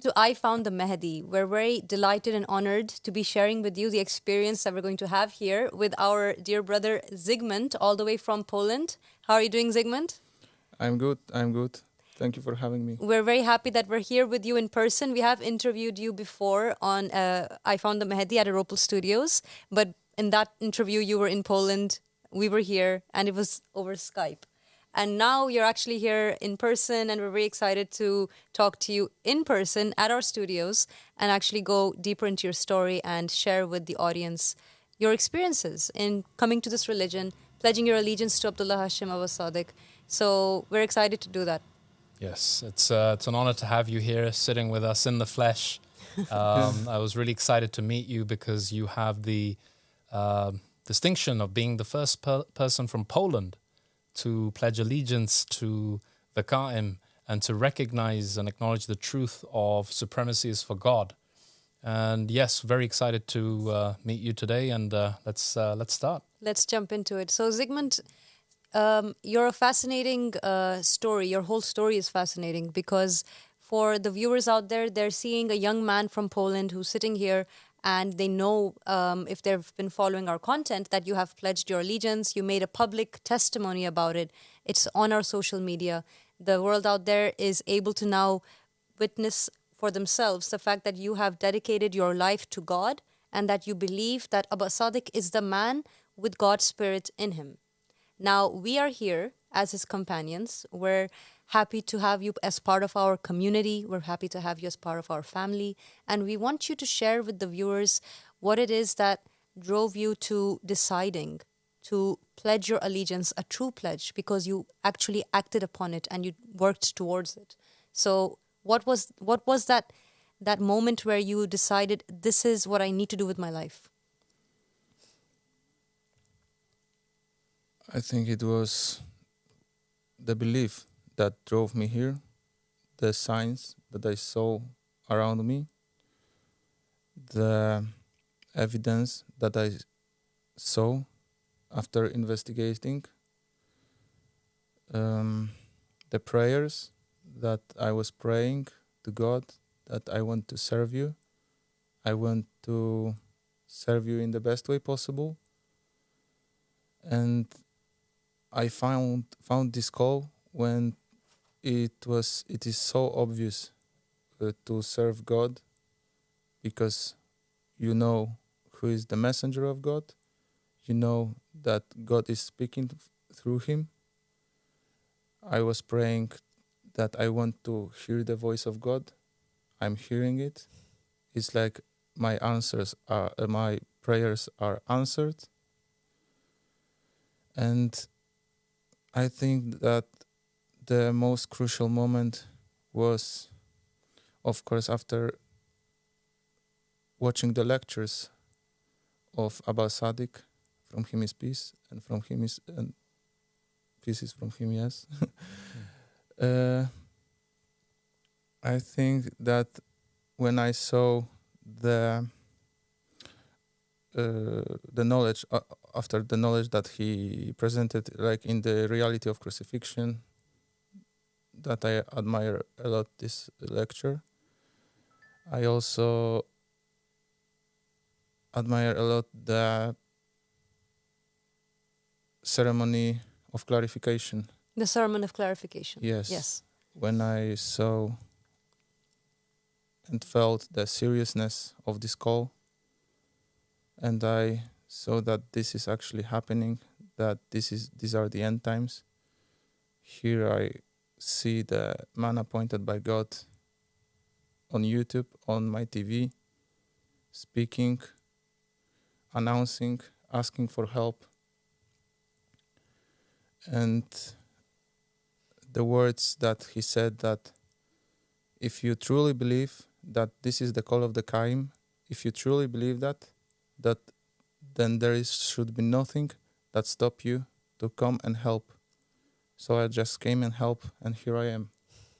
to I Found the Mahdi. We're very delighted and honored to be sharing with you the experience that we're going to have here with our dear brother Zygmunt, all the way from Poland. How are you doing, Zygmunt? I'm good. I'm good. Thank you for having me. We're very happy that we're here with you in person. We have interviewed you before on I Found the Mahdi at Aropl Studios, but in that interview, you were in Poland, we were here, and it was over Skype. And now you're actually here in person, and we're very excited to talk to you in person at our studios and actually go deeper into your story and share with the audience your experiences in coming to this religion, pledging your allegiance to Abdullah Hashim Abu Sadiq. So we're excited to do that. Yes, it's an honor to have you here sitting with us in the flesh. I was really excited to meet you because you have the distinction of being the first person from Poland to pledge allegiance to the Qa'im and to recognize and acknowledge the truth of supremacy is for God. And yes, very excited to meet you today. And let's start. Let's jump into it. So Zygmunt, you're a fascinating story. Your whole story is fascinating because for the viewers out there, they're seeing a young man from Poland who's sitting here and they know, if they've been following our content, that you have pledged your allegiance. You made a public testimony about it. It's on our social media. The world out there is able to now witness for themselves the fact that you have dedicated your life to God and that you believe that Abu Sadiq is the man with God's spirit in him. Now, we are here as his companions. We're happy to have you as part of our community. We're happy to have you as part of our family. And we want you to share with the viewers what it is that drove you to deciding to pledge your allegiance, a true pledge, because you actually acted upon it and you worked towards it. So what was that moment where you decided, this is what I need to do with my life? I think it was the belief that drove me here, the signs that I saw around me, the evidence that I saw after investigating, the prayers that I was praying to God, that I want to serve you. I want to serve you in the best way possible. And I found this call when it is so obvious to serve God, because you know who is the messenger of God. You know that God is speaking through him. I was praying that I want to hear the voice of God. I'm hearing it. It's like my prayers are answered. And I think that the most crucial moment was, of course, after watching the lectures of Abba Sadiq, from him is peace, and from him is and peace is from him, yes. I think that when I saw the knowledge, after the knowledge that he presented, like in the reality of crucifixion, that I admire a lot this lecture. I also admire a lot the ceremony of clarification. The sermon of clarification. Yes. Yes. When I saw and felt the seriousness of this call, and I saw that this is actually happening, that these are the end times. Here I see the man appointed by God on YouTube, on my TV, speaking, announcing, asking for help. And the words that he said, that if you truly believe that this is the call of the Qa'im, if you truly believe that then should be nothing that stop you to come and help. So I just came and helped, and here I am.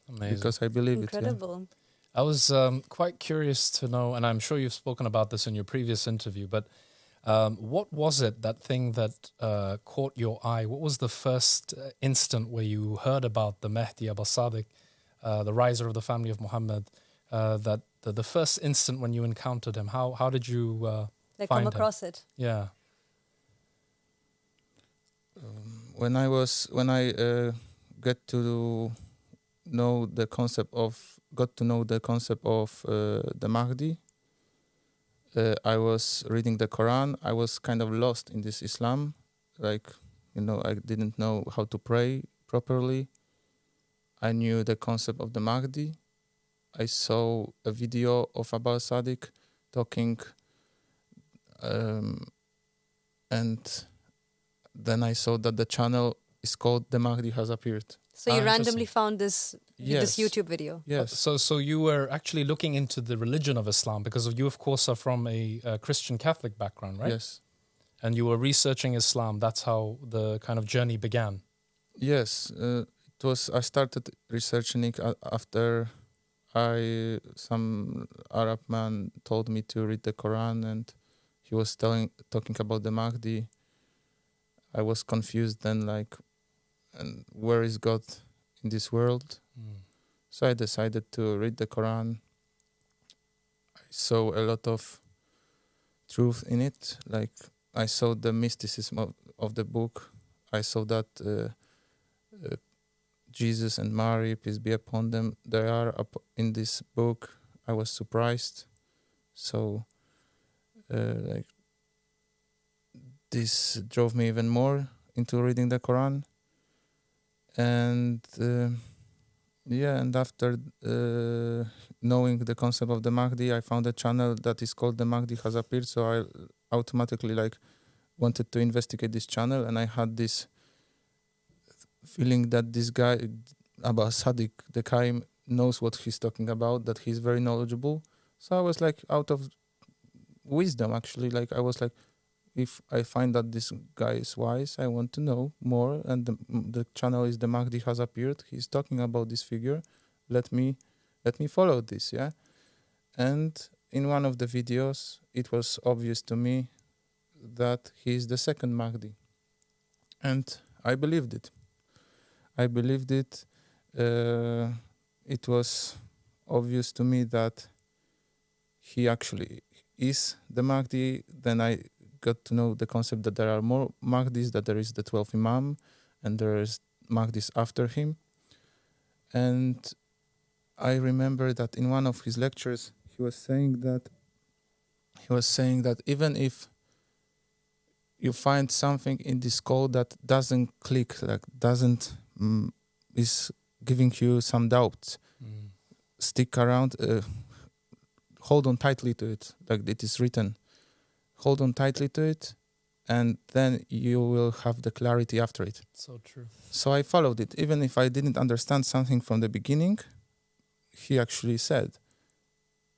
Amazing. Because I believe Incredible. it. I was quite curious to know, and I'm sure you've spoken about this in your previous interview, but what was it, that thing that caught your eye? What was the first instant where you heard about the Mahdi Abu Sadiq, the riser of the family of Muhammad, that the first instant when you encountered him? How did you Like find come him? across it. Yeah. When I get to know the concept of the Mahdi, I was reading the Quran. I was kind of lost in this Islam, like, I didn't know how to pray properly. I knew the concept of the Mahdi. I saw a video of Abba Sadiq talking, and then I saw that the channel is called The Mahdi Has Appeared. So you Ah, randomly interesting. found this YouTube video. Yes. So you were actually looking into the religion of Islam because you, of course, are from a Christian Catholic background, right? Yes. And you were researching Islam. That's how the kind of journey began. Yes. I started researching it after some Arab man told me to read the Quran, and he was talking about the Mahdi. I was confused then, like, and where is God in this world? So I decided to read the Quran. I saw a lot of truth in it. Like, I saw the mysticism of the book. I saw that Jesus and Mary, peace be upon them, they are in this book. I was surprised. So, like, this drove me even more into reading the Quran. And and after knowing the concept of the Mahdi, I found a channel that is called The Mahdi Has Appeared. So I automatically wanted to investigate this channel, and I had this feeling that this guy, Abba Sadiq, the Qaim, knows what he's talking about, that he's very knowledgeable. So I was like, out of wisdom, actually, like, I was like, if I find that this guy is wise, I want to know more. And the channel is The Mahdi Has Appeared. He's talking about this figure. Let me follow this, yeah? And in one of the videos, it was obvious to me that he is the second Mahdi. And I believed it. It was obvious to me that he actually is the Mahdi. Then I got to know the concept that there are more Mahdis, that there is the 12th Imam, and there is Mahdis after him. And I remember that in one of his lectures, he was saying that even if you find something in this code that doesn't click, like is giving you some doubts, stick around, hold on tightly to it, like it is written. Hold on tightly to it, and then you will have the clarity after it. So true. So I followed it. Even if I didn't understand something from the beginning, he actually said,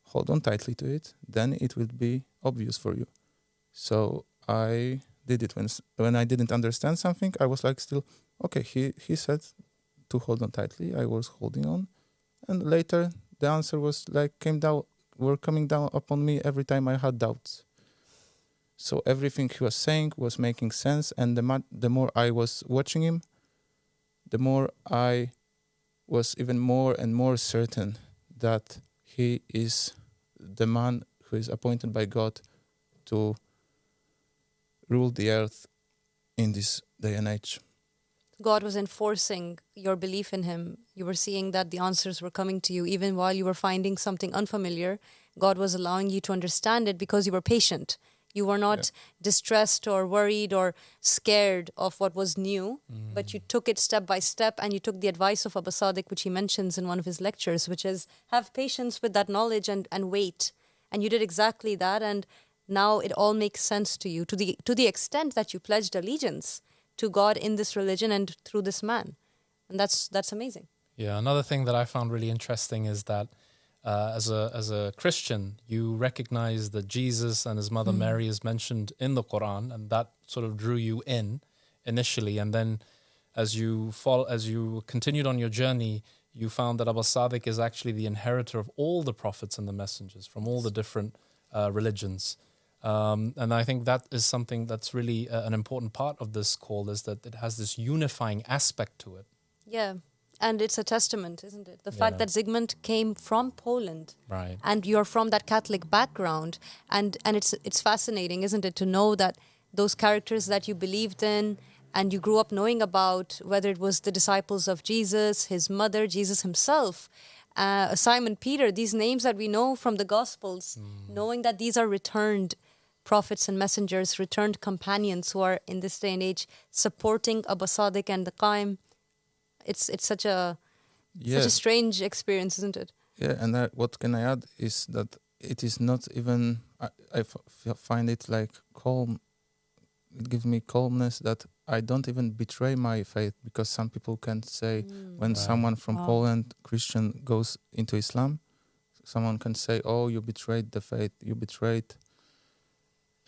hold on tightly to it, then it will be obvious for you. So I did it. When I didn't understand something, I was like, still, okay, he said to hold on tightly. I was holding on. And later, the answer was like, were coming down upon me every time I had doubts. So everything he was saying was making sense, and the more I was watching him, the more I was even more and more certain that he is the man who is appointed by God to rule the earth in this day and age. God was enforcing your belief in him. You were seeing that the answers were coming to you even while you were finding something unfamiliar. God was allowing you to understand it because you were patient. You were not distressed or worried or scared of what was new, but you took it step by step, and you took the advice of Abba Sadiq, which he mentions in one of his lectures, which is have patience with that knowledge and wait. And you did exactly that, and now it all makes sense to you to the extent that you pledged allegiance to God in this religion and through this man. And that's amazing. Yeah, another thing that I found really interesting is that as a Christian, you recognize that Jesus and his mother Mary is mentioned in the Quran, and that sort of drew you in initially. And then as you continued on your journey, you found that Abba Sadiq is actually the inheritor of all the prophets and the messengers from all the different religions. And I think that is something that's really an important part of this call, is that it has this unifying aspect to it. Yeah. and it's a testament, isn't it? The fact Yeah. that Zygmunt came from Poland, Right. and you're from that Catholic background, and it's fascinating, isn't it, to know that those characters that you believed in and you grew up knowing about, whether it was the disciples of Jesus, his mother, Jesus himself, Simon Peter, these names that we know from the Gospels, knowing that these are returned prophets and messengers, returned companions who are in this day and age supporting Abba Sadiq and the Qaim. It's such a Yeah, strange experience, isn't it? yeah. And what can I add is that it is not even. I find it like calm. It gives me calmness that I don't even betray my faith, because some people can say when Right. someone from Wow. Poland, Christian, goes into Islam, someone can say, "Oh, you betrayed the faith. You betrayed."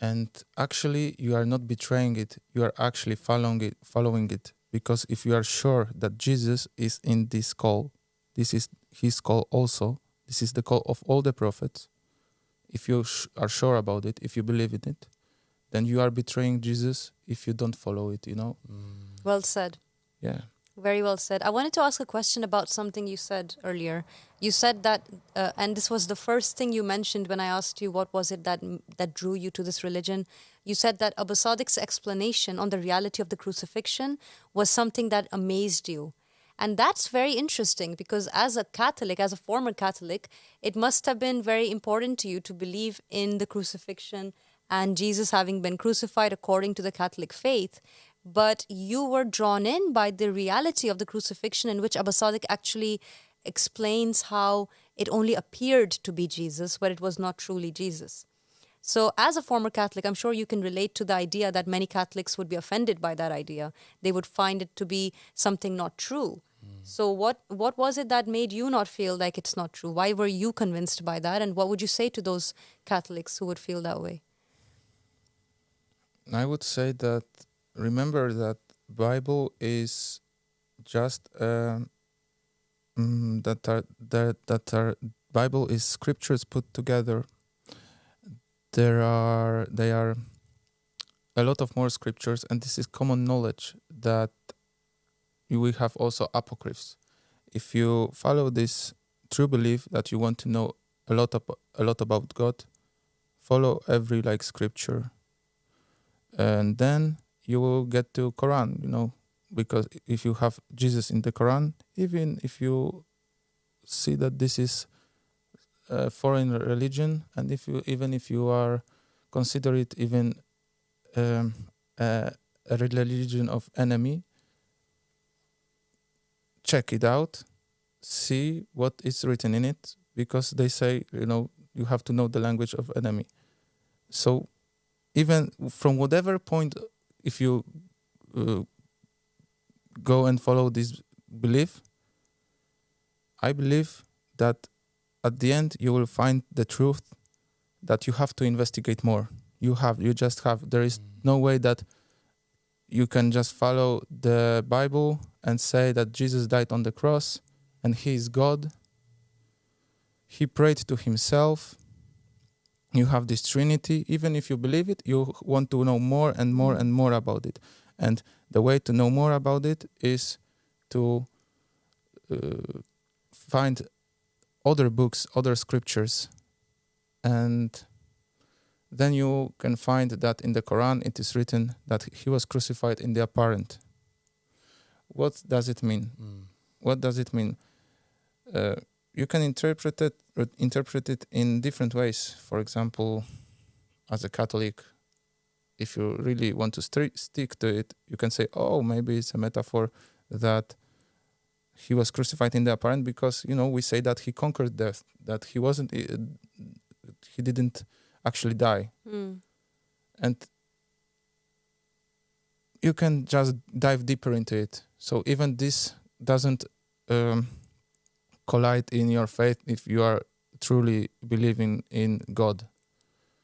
And actually, you are not betraying it. You are actually following it. Because if you are sure that Jesus is in this call, this is his call also. This is the call of all the prophets. If you are sure about it, if you believe in it, then you are betraying Jesus if you don't follow it, you know? Well said. Yeah. Very well said. I wanted to ask a question about something you said earlier. You said that, and this was the first thing you mentioned when I asked you what was it that drew you to this religion. You said that Abu Sadiq's explanation on the reality of the crucifixion was something that amazed you. And that's very interesting, because as a Catholic, as a former Catholic, it must have been very important to you to believe in the crucifixion and Jesus having been crucified according to the Catholic faith. But you were drawn in by the reality of the crucifixion, in which Abba Sadiq actually explains how it only appeared to be Jesus, but it was not truly Jesus. So as a former Catholic, I'm sure you can relate to the idea that many Catholics would be offended by that idea. They would find it to be something not true. So what was it that made you not feel like it's not true? Why were you convinced by that? And what would you say to those Catholics who would feel that way? I would say that remember that Bible is just Bible is scriptures put together. They are a lot of more scriptures, and this is common knowledge that we have also apocryphs. If you follow this true belief that you want to know a lot about God, follow every scripture, and then you will get to Quran, because if you have Jesus in the Quran, even if you see that this is a foreign religion, and if you are consider it even a religion of enemy, check it out, see what is written in it, because they say you have to know the language of enemy. So even from whatever point, if you go and follow this belief, I believe that at the end you will find the truth, that you have to investigate more. There is no way that you can just follow the Bible and say that Jesus died on the cross and he is God. He prayed to himself. You have this Trinity. Even if you believe it, you want to know more and more and more about it. And the way to know more about it is to find other books, other scriptures. And then you can find that in the Quran it is written that he was crucified in the apparent. What does it mean? What does it mean? You can interpret it in different ways. For example, as a Catholic, if you really want to stick to it, you can say, oh, maybe it's a metaphor that he was crucified in the apparent because, we say that he conquered death, that he didn't actually die. And you can just dive deeper into it. So even this doesn't collide in your faith if you are truly believing in God.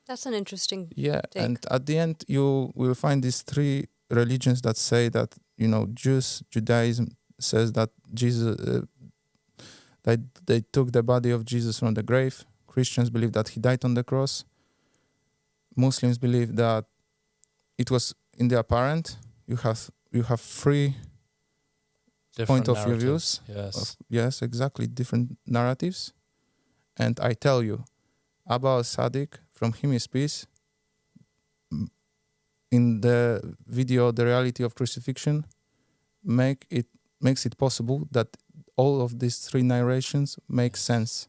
That's an interesting take. And take. at the end you will find these three religions that say that, Judaism says that Jesus, that they took the body of Jesus from the grave. Christians believe that he died on the cross. Muslims believe that it was in the apparent. You have three Different point of narratives, views. yes. Yes, exactly, different narratives. And I tell you, Abba al-Sadiq, from him is peace, in the video The Reality of Crucifixion, makes it possible that all of these three narrations make sense.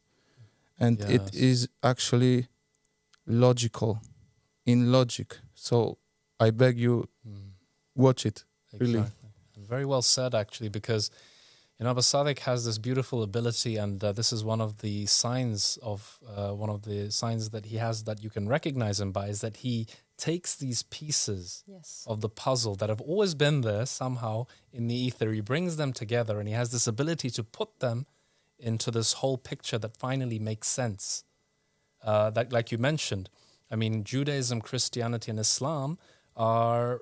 And it Yes. is actually logical, in logic. So I beg you, watch it, really. Exactly. And very well said, actually, because Abba Sadiq has this beautiful ability, and this is one of the signs that he has that you can recognize him by, is that he takes these pieces of the puzzle that have always been there somehow in the ether. He brings them together, and he has this ability to put them into this whole picture that finally makes sense. That, like you mentioned, I mean, Judaism, Christianity, and Islam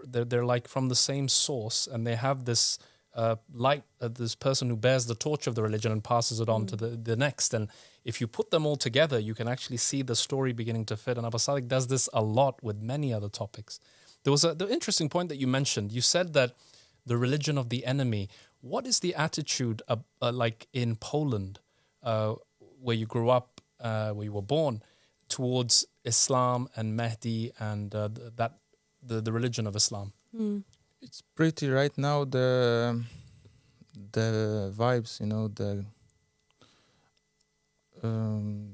they're like from the same source, and they have this light, this person who bears the torch of the religion and passes it on to the next. And if you put them all together, you can actually see the story beginning to fit. And Abba Sadiq does this a lot with many other topics. There was the interesting point that you mentioned. You said that the religion of the enemy. What is the attitude like in Poland, where you grew up, where you were born, towards Islam and Mahdi and the religion of Islam? It's pretty right now, the vibes,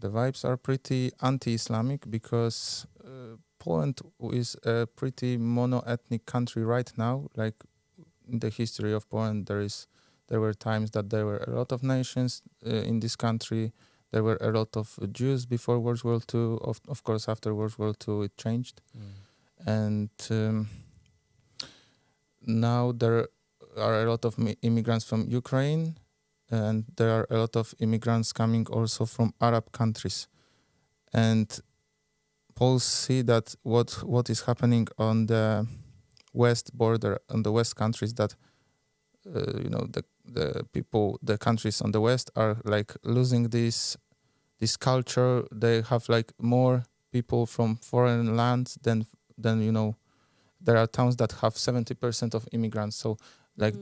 the vibes are pretty anti-Islamic, because Poland is a pretty mono-ethnic country right now. Like in the history of Poland, there were times that there were a lot of nations in this country. There were a lot of Jews before World War II. Of course, after World War II, it changed. And now there are a lot of immigrants from Ukraine, and there are a lot of immigrants coming also from Arab countries. And Poles see that what is happening on the west border, on the west countries, that the people, the countries on the west are like losing this culture. They have like more people from foreign lands than there are towns that have 70% of immigrants. So like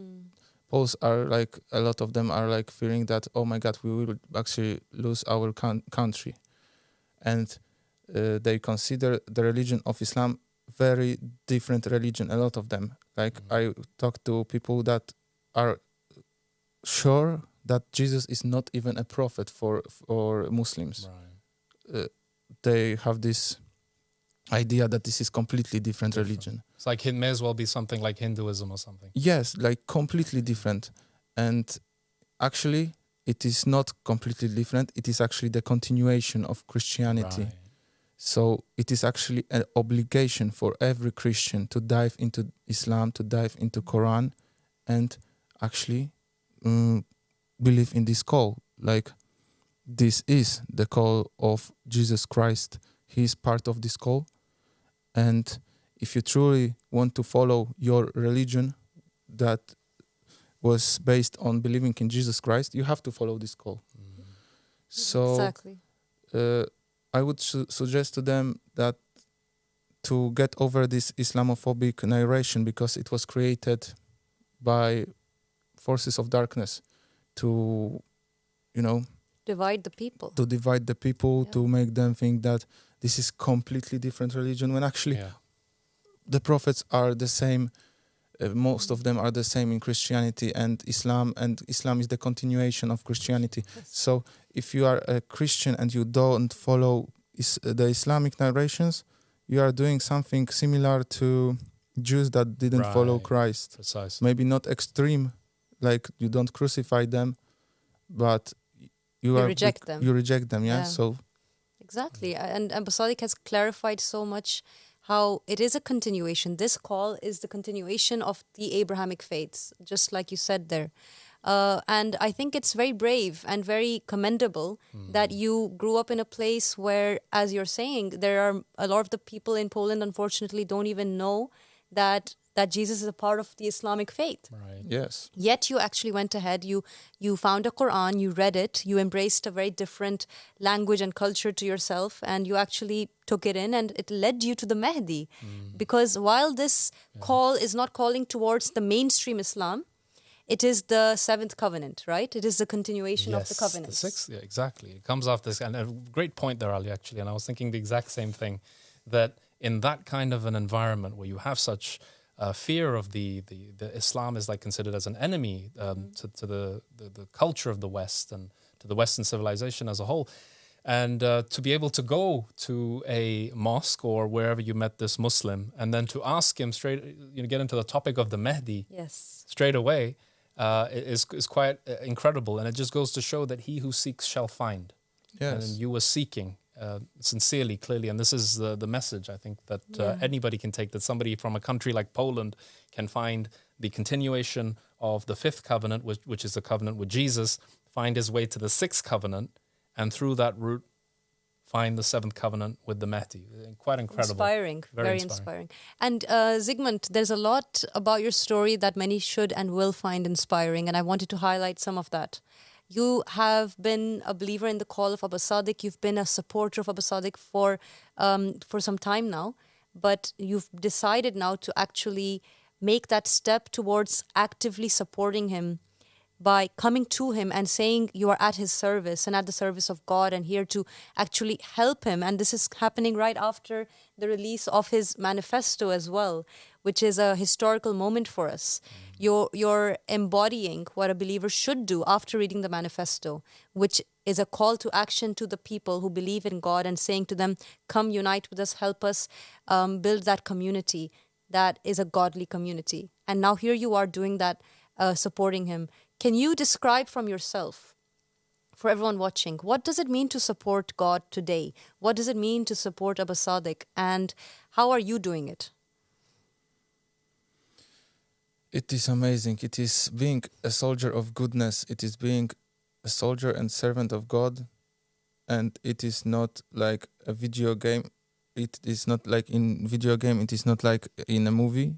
Poles are like, a lot of them are like fearing that, oh my God, we will actually lose our country. And they consider the religion of Islam very different religion, a lot of them. Like I talk to people that are sure that Jesus is not even a prophet for Muslims. Right. They have this idea that this is completely different religion. It's like it may as well be something like Hinduism or something. Yes, like completely different. And actually, it is not completely different. It is actually the continuation of Christianity. Right. So it is actually an obligation for every Christian to dive into Islam, to dive into Quran, and actually believe in this call. Like, this is the call of Jesus Christ. He is part of this call. And if you truly want to follow your religion that was based on believing in Jesus Christ, you have to follow this call. So Exactly. I would suggest to them that to get over this Islamophobic narration, because it was created by forces of darkness to, Divide the people. To make them think that this is completely different religion, when actually the prophets are the same. Most of them are the same in Christianity and Islam is the continuation of Christianity. Yes. So if you are a Christian and you don't follow the Islamic narrations, you are doing something similar to Jews that didn't follow Christ. Precisely. Maybe not extreme, like you don't crucify them, but you reject them. You reject them, yeah? So exactly. And Abba Sadiq has clarified so much how it is a continuation. This call is the continuation of the Abrahamic faiths, just like you said there. And I think it's very brave and very commendable that you grew up in a place where, as you're saying, there are a lot of the people in Poland, unfortunately, don't even know that Jesus is a part of the Islamic faith. Right. yes. Yet you actually went ahead, you found a Quran, you read it, you embraced a very different language and culture to yourself, and you actually took it in, and it led you to the Mahdi. Because while this call is not calling towards the mainstream Islam, it is the seventh covenant, right? It is the continuation of the Yes, covenants. the sixth. Yeah, exactly. It comes after this, and a great point there, Ali. Actually, and I was thinking the exact same thing. That in that kind of an environment where you have such fear of the Islam is like considered as an enemy to the culture of the West and to the Western civilization as a whole. And to be able to go to a mosque or wherever you met this Muslim, and then to ask him straight, get into the topic of the Mahdi straight away, is quite incredible. And it just goes to show that he who seeks shall find. Yes. And you were seeking sincerely, clearly. And this is the message, I think, that anybody can take, that somebody from a country like Poland can find the continuation of the fifth covenant, which is the covenant with Jesus, find his way to the sixth covenant, and through that route, find the seventh covenant with the Mahdi. Quite incredible. Inspiring, very inspiring. And Zygmunt, there's a lot about your story that many should and will find inspiring, and I wanted to highlight some of that. You have been a believer in the call of Abba Sadiq. You've been a supporter of Abba Sadiq for some time now, but you've decided now to actually make that step towards actively supporting him by coming to him and saying you are at his service and at the service of God and here to actually help him. And this is happening right after the release of his manifesto as well, which is a historical moment for us. You're embodying what a believer should do after reading the manifesto, which is a call to action to the people who believe in God and saying to them, come unite with us, help us build that community that is a godly community. And now here you are doing that, supporting him. Can you describe from yourself, for everyone watching, what does it mean to support God today? What does it mean to support Abba Sadiq? And how are you doing it? It is amazing. It is being a soldier of goodness. It is being a soldier and servant of God. And it is not like a video game. It is not like in video game. It is not like in a movie.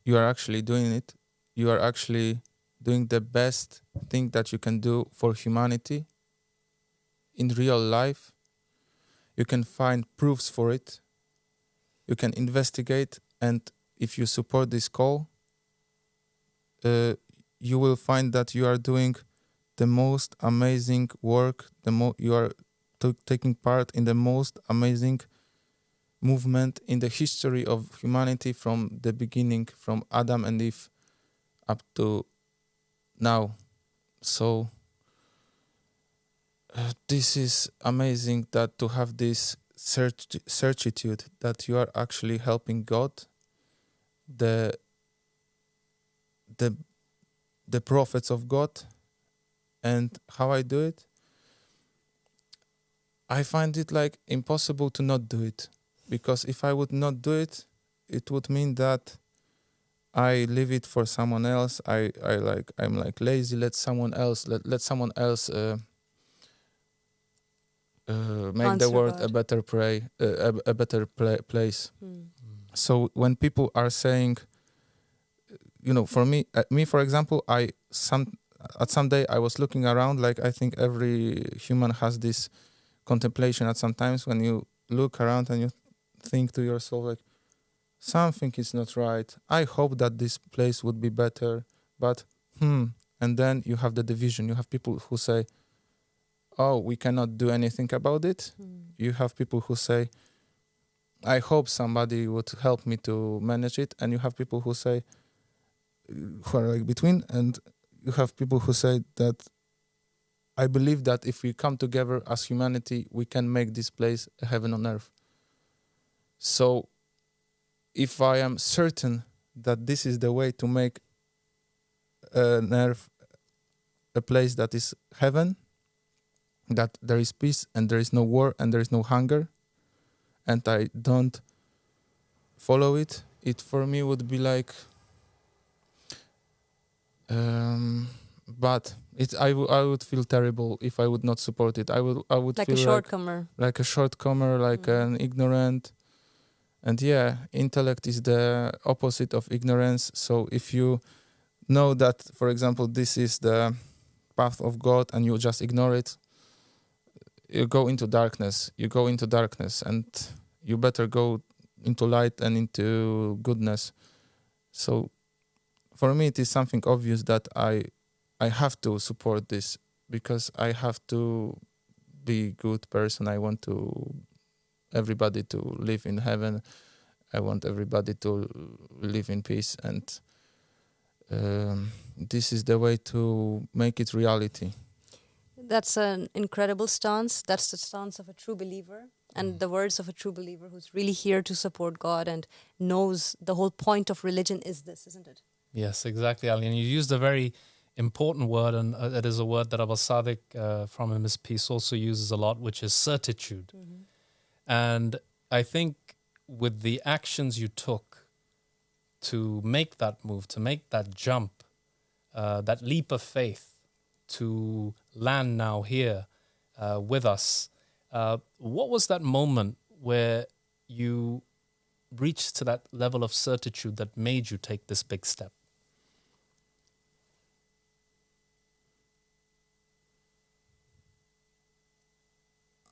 You are actually doing it. You are actually doing the best thing that you can do for humanity in real life. You can find proofs for it. You can investigate, and if you support this call, you will find that you are doing the most amazing work. You are taking part in the most amazing movement in the history of humanity from the beginning, from Adam and Eve up to now. So this is amazing that to have this certitude that you are actually helping God, the prophets of God. And how I do it, I find it like impossible to not do it, because if I would not do it, it would mean that I leave it for someone else. I'm like lazy. Let someone else make the world a better place. So when people are saying, for me, for example, at some day I was looking around, like I think every human has this contemplation at some times when you look around and you think to yourself like, something is not right. I hope that this place would be better, but and then you have the division. You have people who say, oh, we cannot do anything about it. You have people who say, I hope somebody would help me to manage it. And you have people who say, who are like between, and you have people who say that I believe that if we come together as humanity, we can make this place a heaven on earth. So if I am certain that this is the way to make an earth a place that is heaven, that there is peace and there is no war and there is no hunger, and I don't follow it, it for me would be like but I would feel terrible if I would not support it. I would like feel a shortcomer. like a shortcomer, like an ignorant. And intellect is the opposite of ignorance. So if you know that, for example, this is the path of God and you just ignore it, you go into darkness. And you better go into light and into goodness. So for me it is something obvious that I have to support this, because I have to be good person. I want to everybody to live in heaven. I want everybody to live in peace, and this is the way to make it reality. That's an incredible stance. That's the stance of a true believer, and the words of a true believer who's really here to support God and knows the whole point of religion is this, isn't it? Yes, exactly, Ali. And you used a very important word, and it is a word that Abba Sadiq from him, his peace, also uses a lot, which is certitude. Mm-hmm. And I think with the actions you took to make that move, to make that jump, that leap of faith, to land now here with us, what was that moment where you reached to that level of certitude that made you take this big step?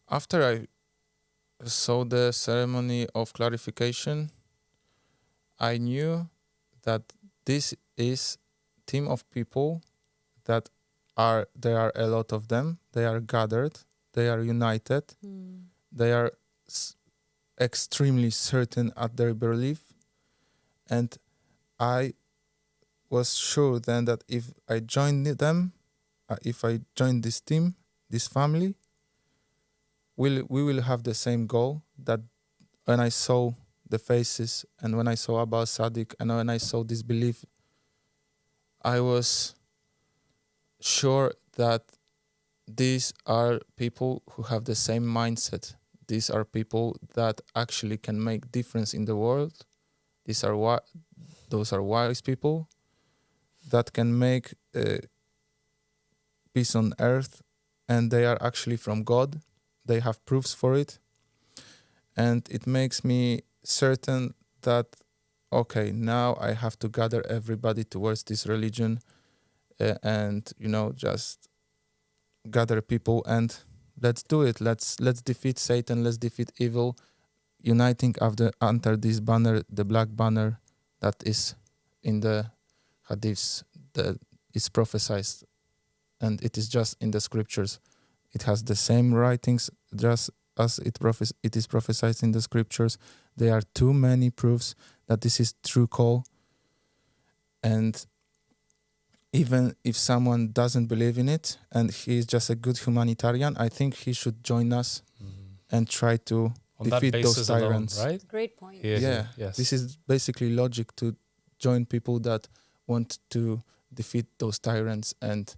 After I saw the ceremony of clarification, I knew that this is team of people that there are a lot of them. They are gathered. They are united. They are extremely certain at their belief. And I was sure then that if I joined them, if I joined this team, this family, we will have the same goal. That when I saw the faces and when I saw Abba Sadiq and when I saw this belief, I was sure that these are people who have the same mindset. These are people that actually can make difference in the world. Those are wise people that can make peace on earth, and they are actually from God. They have proofs for it, and it makes me certain that okay, now I have to gather everybody towards this religion, and just gather people and let's do it. Let's defeat Satan. Let's defeat evil, uniting under this banner, the black banner that is in the hadiths, that is prophesied, and it is just in the scriptures. It has the same writings, just as it is prophesied in the scriptures. There are too many proofs that this is true call. And even if someone doesn't believe in it and he is just a good humanitarian, I think he should join us and try to defeat those tyrants. Alone, right? Great point. Yeah. Yes. This is basically logic, to join people that want to defeat those tyrants and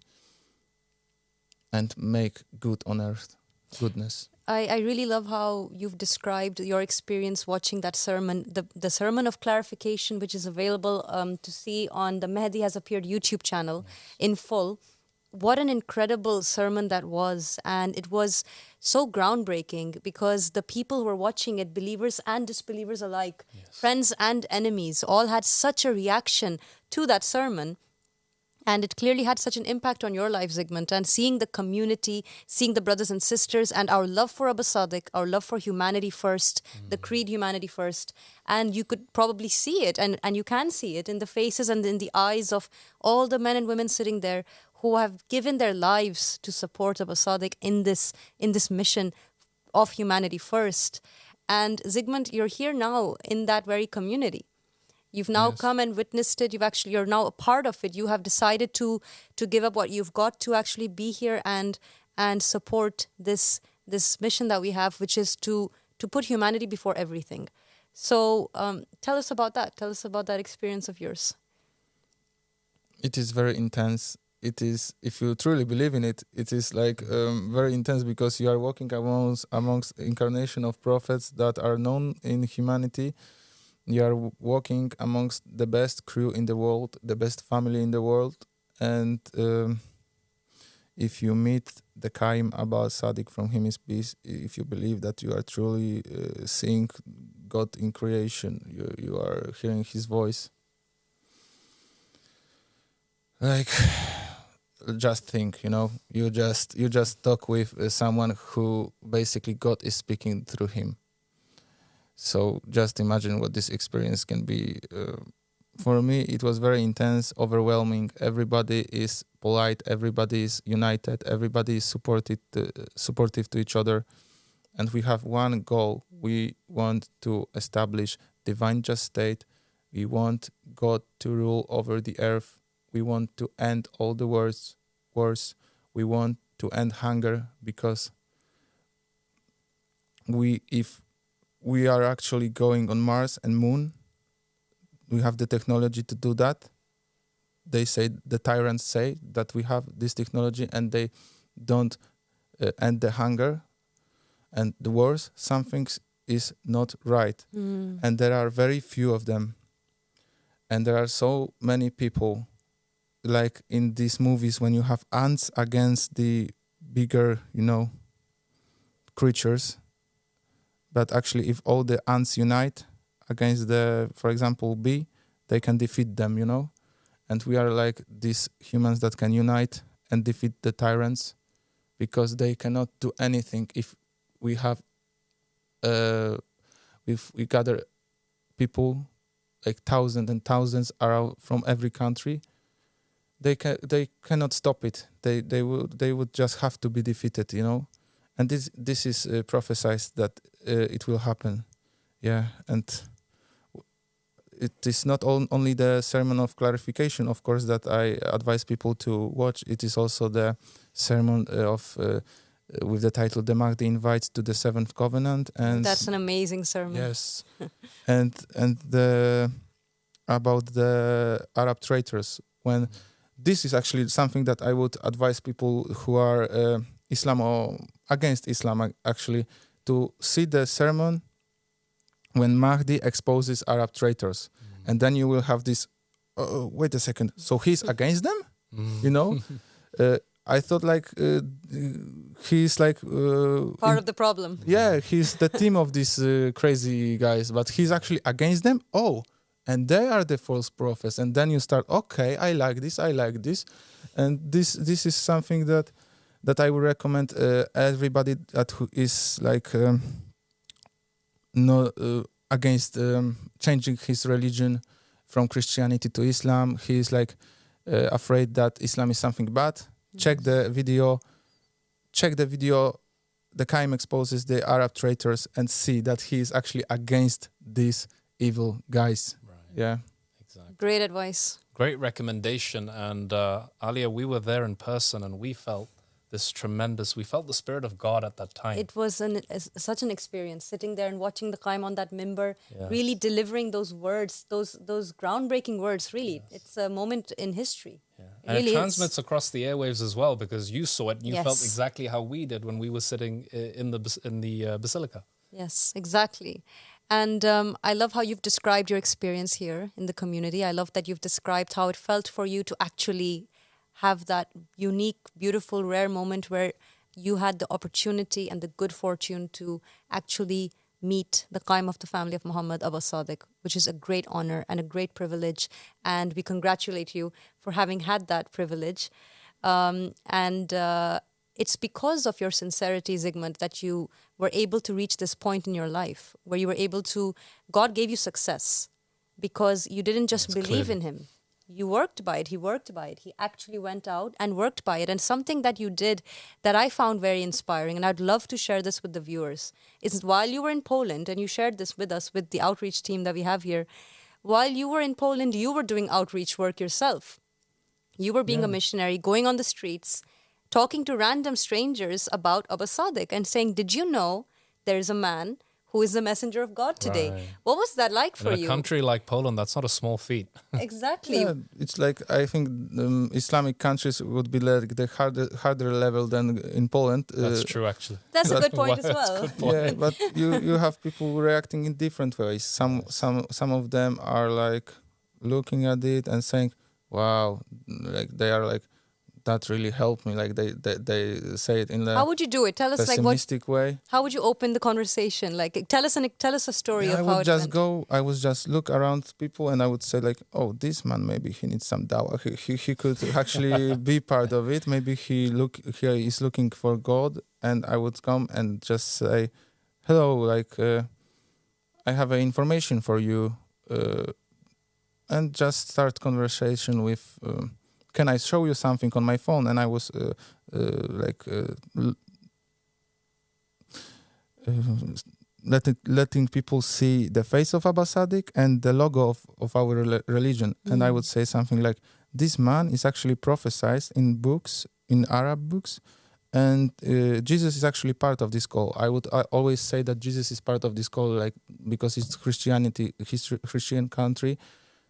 make good on earth, goodness. I really love how you've described your experience watching that sermon, the sermon of clarification, which is available to see on the Mahdi Has Appeared YouTube channel in full. What an incredible sermon that was. And it was so groundbreaking because the people who were watching it, believers and disbelievers alike, friends and enemies, all had such a reaction to that sermon. And it clearly had such an impact on your life, Zygmunt. And seeing the community, seeing the brothers and sisters, and our love for Abba Sadiq, our love for humanity first, the creed humanity first. And you could probably see it, and you can see it in the faces and in the eyes of all the men and women sitting there who have given their lives to support Abba Sadiq in this mission of humanity first. And Zygmunt, you're here now in that very community. You've now come and witnessed it. You're now a part of it. You have decided to give up what you've got to actually be here and support this mission that we have, which is to put humanity before everything. So tell us about that. Tell us about that experience of yours. It is very intense. It is, if you truly believe in it, it is like very intense, because you are walking amongst incarnation of prophets that are known in humanity. You are walking amongst the best crew in the world, the best family in the world. And if you meet the Qaim Abba Sadiq from him is peace, if you believe that you are truly seeing God in creation, you are hearing his voice. Like, just think, you just talk with someone who basically God is speaking through him. So just imagine what this experience can be for me, it was very intense, overwhelming. Everybody is polite. Everybody is united. Everybody is supportive to each other. And we have one goal. We want to establish divine just state. We want God to rule over the earth. We want to end all the wars. We want to end hunger, because if we are actually going on Mars and Moon, we have the technology to do that. The tyrants say that we have this technology, and they don't end the hunger and the wars. Something is not right. And there are very few of them. And there are so many people, like in these movies, when you have ants against the bigger, creatures. But actually, if all the ants unite against for example, bee, they can defeat them, And we are like these humans that can unite and defeat the tyrants, because they cannot do anything if we have, if we gather people like thousands and thousands are from every country. They cannot stop it. They would just have to be defeated, And this is prophesied that it will happen, And it is not only the sermon of clarification, of course, that I advise people to watch. It is also the sermon with the title "The Mahdi Invites to the Seventh Covenant," and that's an amazing sermon. Yes, and about the Arab traitors. When this is actually something that I would advise people who are Islam or against Islam, actually, to see the sermon when Mahdi exposes Arab traitors, and then you will have this. Wait a second. So he's against them, I thought like he's like part of the problem. Yeah, he's the team of these crazy guys, but he's actually against them. Oh, and they are the false prophets. And then you start. Okay, I like this, and this is something that I would recommend everybody that who is like no against changing his religion from Christianity to Islam. He is like afraid that Islam is something bad. Check the video. The Qaim exposes the Arab traitors and see that he is actually against these evil guys. Right. Yeah. Exactly. Great advice. Great recommendation. And Alia, we were there in person and we felt we felt the Spirit of God at that time. It was such an experience, sitting there and watching the Qaim on that mimbar, really delivering those words, those groundbreaking words, really. Yes. It's a moment in history. Yeah. And it transmits across the airwaves as well, because you saw it and you felt exactly how we did when we were sitting in the basilica. Yes, exactly. And I love how you've described your experience here in the community. I love that you've described how it felt for you to actually have that unique, beautiful, rare moment where you had the opportunity and the good fortune to actually meet the Qaim of the family of Muhammad Abba Sadiq, which is a great honor and a great privilege. And we congratulate you for having had that privilege. It's because of your sincerity, Zygmunt, that you were able to reach this point in your life where you were able to, God gave you success because you didn't just believe in him. You worked by it. He worked by it. He actually went out and worked by it. And something that you did that I found very inspiring, and I'd love to share this with the viewers, is while you were in Poland, and you shared this with us, with the outreach team that we have here, while you were in Poland, you were doing outreach work yourself. You were being a missionary, going on the streets, talking to random strangers about Abba Sadiq and saying, did you know there's a man who is the messenger of God today? Right. What was that like for you? In a country like Poland, that's not a small feat. Exactly. Yeah, it's like, I think Islamic countries would be like the harder level than in Poland. That's true, actually. That's a good point as well. Good point. Yeah, but you have people reacting in different ways. Some of them are like looking at it and saying, wow, like they are like, that really helped me. Like they say it in the how would you do it? Tell us pessimistic way. How would you open the conversation? Like tell us a story of how it went. I would just look around people and I would say like, oh, this man, maybe he needs some Dawa. He could actually be part of it. Maybe he is looking for God, and I would come and just say, hello, like I have information for you. and just start conversation with, can I show you something on my phone? And I was letting people see the face of Abba Sadiq and the logo of our religion. And I would say something like, this man is actually prophesied in books, in Arab books, and Jesus is actually part of this call. I always say that Jesus is part of this call, like, because it's Christian country,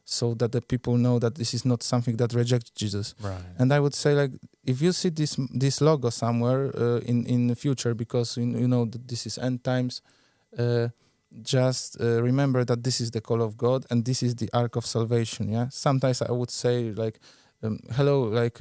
so that the people know that this is not something that rejects Jesus. Right. And I would say, like, if you see this logo somewhere in the future, because you know that this is end times, just remember that this is the call of God and this is the ark of salvation. Yeah. Sometimes I would say, like, hello, like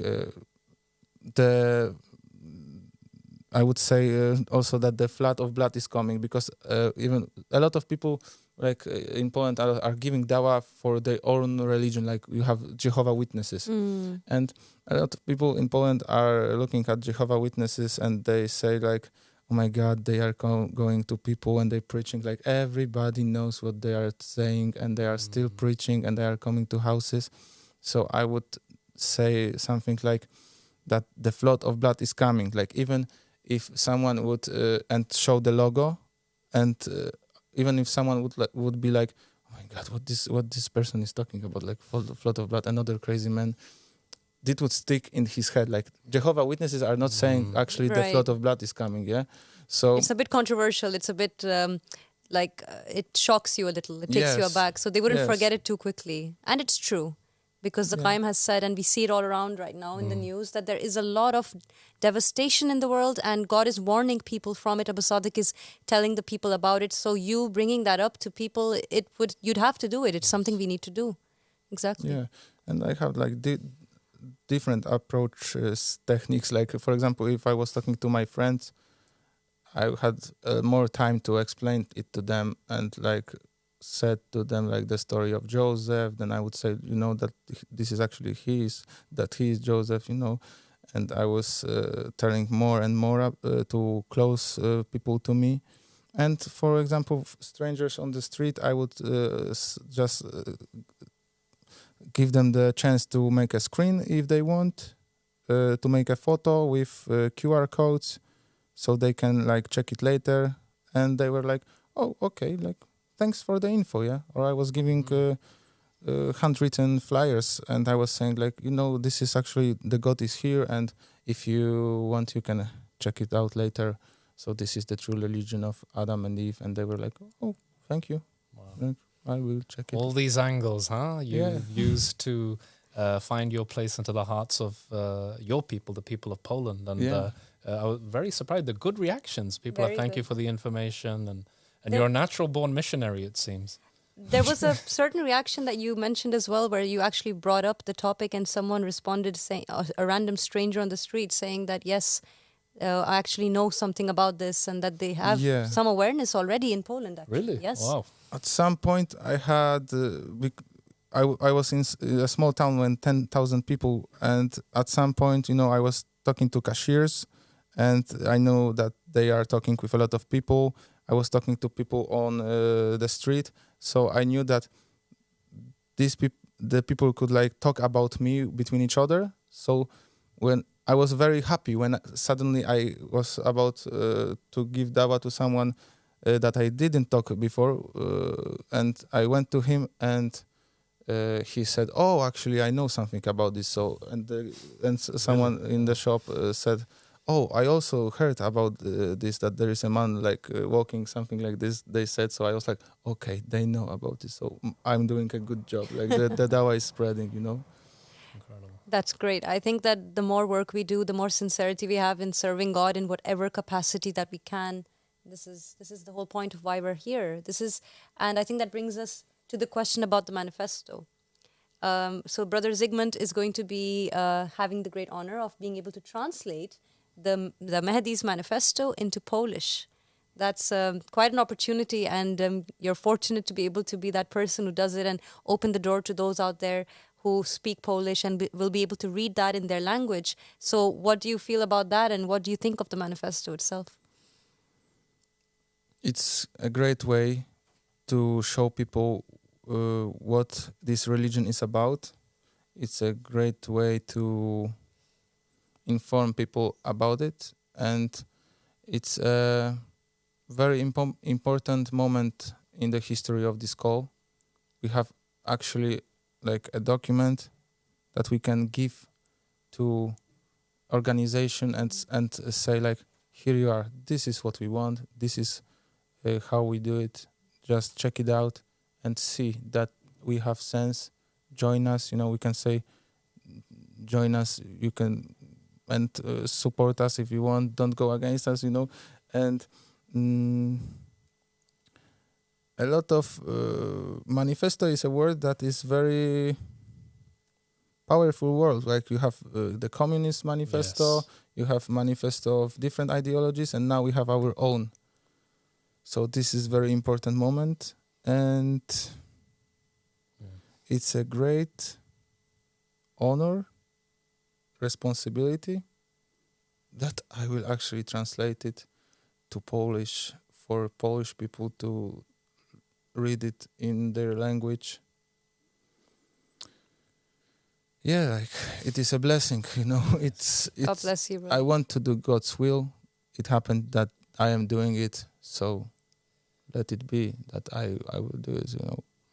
I would say also that the flood of blood is coming, because even a lot of people, like in Poland, are giving Dawa for their own religion. Like, you have Jehovah Witnesses, and a lot of people in Poland are looking at Jehovah Witnesses and they say, like, oh my God, they are going to people and they're preaching, like, everybody knows what they are saying and they are still preaching and they are coming to houses. So I would say something like that the flood of blood is coming. Like, even if someone would and show the logo, and even if someone would be like, oh my God, what this person is talking about, like flood of blood, another crazy man, it would stick in his head. Like, Jehovah Witnesses are not saying actually the flood of blood is coming. Yeah, so it's a bit controversial. It's a bit it shocks you a little. It takes you aback. So they wouldn't forget it too quickly. And it's true, because the Qaim has said, and we see it all around right now in the news, that there is a lot of devastation in the world and God is warning people from it. Abu Sadiq is telling the people about it. So you bringing that up to people, you'd have to do it. It's something we need to do. Exactly. Yeah, and I have like different approaches, techniques. Like, for example, if I was talking to my friends, I had more time to explain it to them and like said to them like the story of Joseph. Then I would say, you know, that this is actually he is Joseph, you know. And I was turning more and more to close people to me. And for example, strangers on the street, I would just give them the chance to make a screen if they want, to make a photo with QR codes, so they can like check it later. And they were like, oh, okay, like, thanks for the info, yeah. Or I was giving handwritten flyers, and I was saying, like, you know, this is actually, the God is here, and if you want, you can check it out later. So this is the true religion of Adam and Eve. And they were like, oh, thank you. Wow. Like, I will check it. All these angles, huh? You used to find your place into the hearts of your people, the people of Poland. And I was very surprised. The good reactions. People are thank you for the information. And you're a natural-born missionary, it seems. There was a certain reaction that you mentioned as well, where you actually brought up the topic and someone responded, saying, a random stranger on the street saying that, yes, I actually know something about this, and that they have some awareness already in Poland. Actually. Really? Yes. Wow. At some point, I had, I was in a small town with 10,000 people, and at some point, you know, I was talking to cashiers, and I know that they are talking with a lot of people. I was talking to people on the street, so I knew that the people could like talk about me between each other. So when I was very happy when suddenly I was about to give Dawa to someone that I didn't talk before, and I went to him and he said, "Oh, actually, I know something about this." So and someone in the shop said, "Oh, I also heard about this, that there is a man like walking something like this." They said, so I was like, "Okay, they know about this, so I'm doing a good job." Like the Dawa is spreading, you know. Incredible. That's great. I think that the more work we do, the more sincerity we have in serving God in whatever capacity that we can. This is the whole point of why we're here. And I think that brings us to the question about the manifesto. So Brother Zygmunt is going to be having the great honor of being able to translate the Mahdi's manifesto into Polish. That's quite an opportunity, and you're fortunate to be able to be that person who does it and open the door to those out there who speak Polish and will be able to read that in their language. So what do you feel about that, and what do you think of the manifesto itself? It's a great way to show people what this religion is about. It's a great way to inform people about it, and it's a very important moment in the history of this call. We have actually like a document that we can give to organization and say like, here you are, this is what we want, this is how we do it, just check it out and see that we have sense. Join us, we can say join us, you can, and support us if you want, don't go against us, and a lot of manifesto is a word that is very powerful word. Like you have the communist manifesto, Yes. you have manifesto of different ideologies, and now we have our own. So this is very important moment, and it's a great honor, responsibility that I will actually translate it to Polish for Polish people to read it in their language. Yeah, like it is a blessing, It's God bless you, brother. I want to do God's will. It happened that I am doing it, so let it be that I will do it,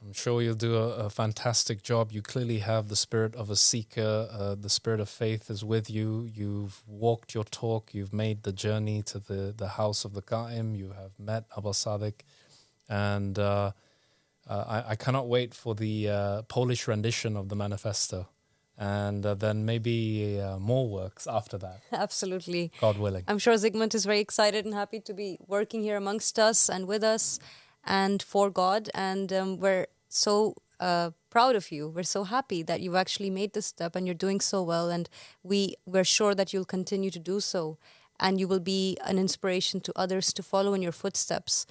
I'm sure you'll do a fantastic job. You clearly have the spirit of a seeker. The spirit of faith is with you. You've walked your talk. You've made the journey to the house of the Qa'im. You have met Abba Sadiq. And I cannot wait for the Polish rendition of the manifesto. And then maybe more works after that, Absolutely. God willing. I'm sure Zygmunt is very excited and happy to be working here amongst us and with us and for God. And we're so proud of you. We're so happy that you've actually made this step and you're doing so well. And we're sure that you'll continue to do so. And you will be an inspiration to others to follow in your footsteps.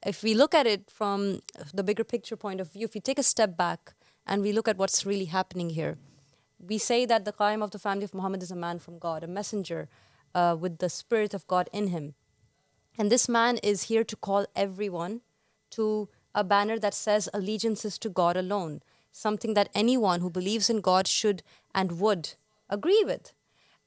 If we look at it from the bigger picture point of view, if we take a step back and we look at what's really happening here, we say that the Qa'im of the family of Muhammad is a man from God, a messenger with the spirit of God in him. And this man is here to call everyone to a banner that says allegiances to God alone, something that anyone who believes in God should and would agree with.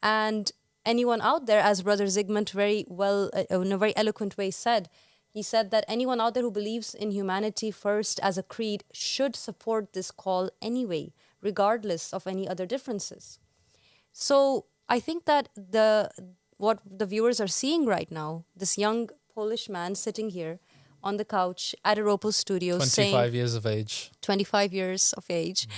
And anyone out there, as Brother Zygmunt very well, in a very eloquent way said, he said that anyone out there who believes in humanity first as a creed should support this call anyway, regardless of any other differences. So I think that what the viewers are seeing right now, this young Polish man sitting here on the couch at Aropl Studios, 25 years of age. 25 years of age,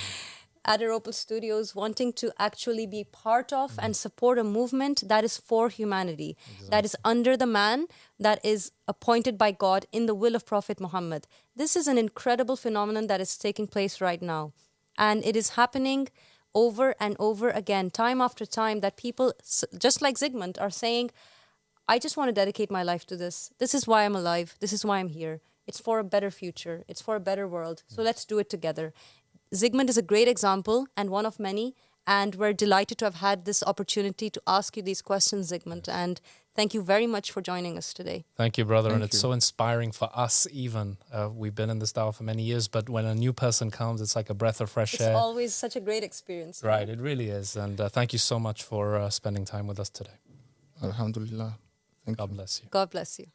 at Aropl Studios, wanting to actually be part of and support a movement that is for humanity, that is under the man, that is appointed by God in the will of Prophet Muhammad. This is an incredible phenomenon that is taking place right now. And it is happening over and over again, time after time, that people, just like Zygmunt, are saying, I just want to dedicate my life to this. This is why I'm alive. This is why I'm here. It's for a better future. It's for a better world. So let's do it together. Zygmunt is a great example and one of many. And we're delighted to have had this opportunity to ask you these questions, Zygmunt. And thank you very much for joining us today. Thank you, brother. Thank and it's you. so inspiring for us even. We've been in this Dawa for many years, but when a new person comes, it's like a breath of fresh It's air. always such a great experience. Right, it really is. And thank you so much for spending time with us today. Alhamdulillah. Thank you. God bless you. God bless you.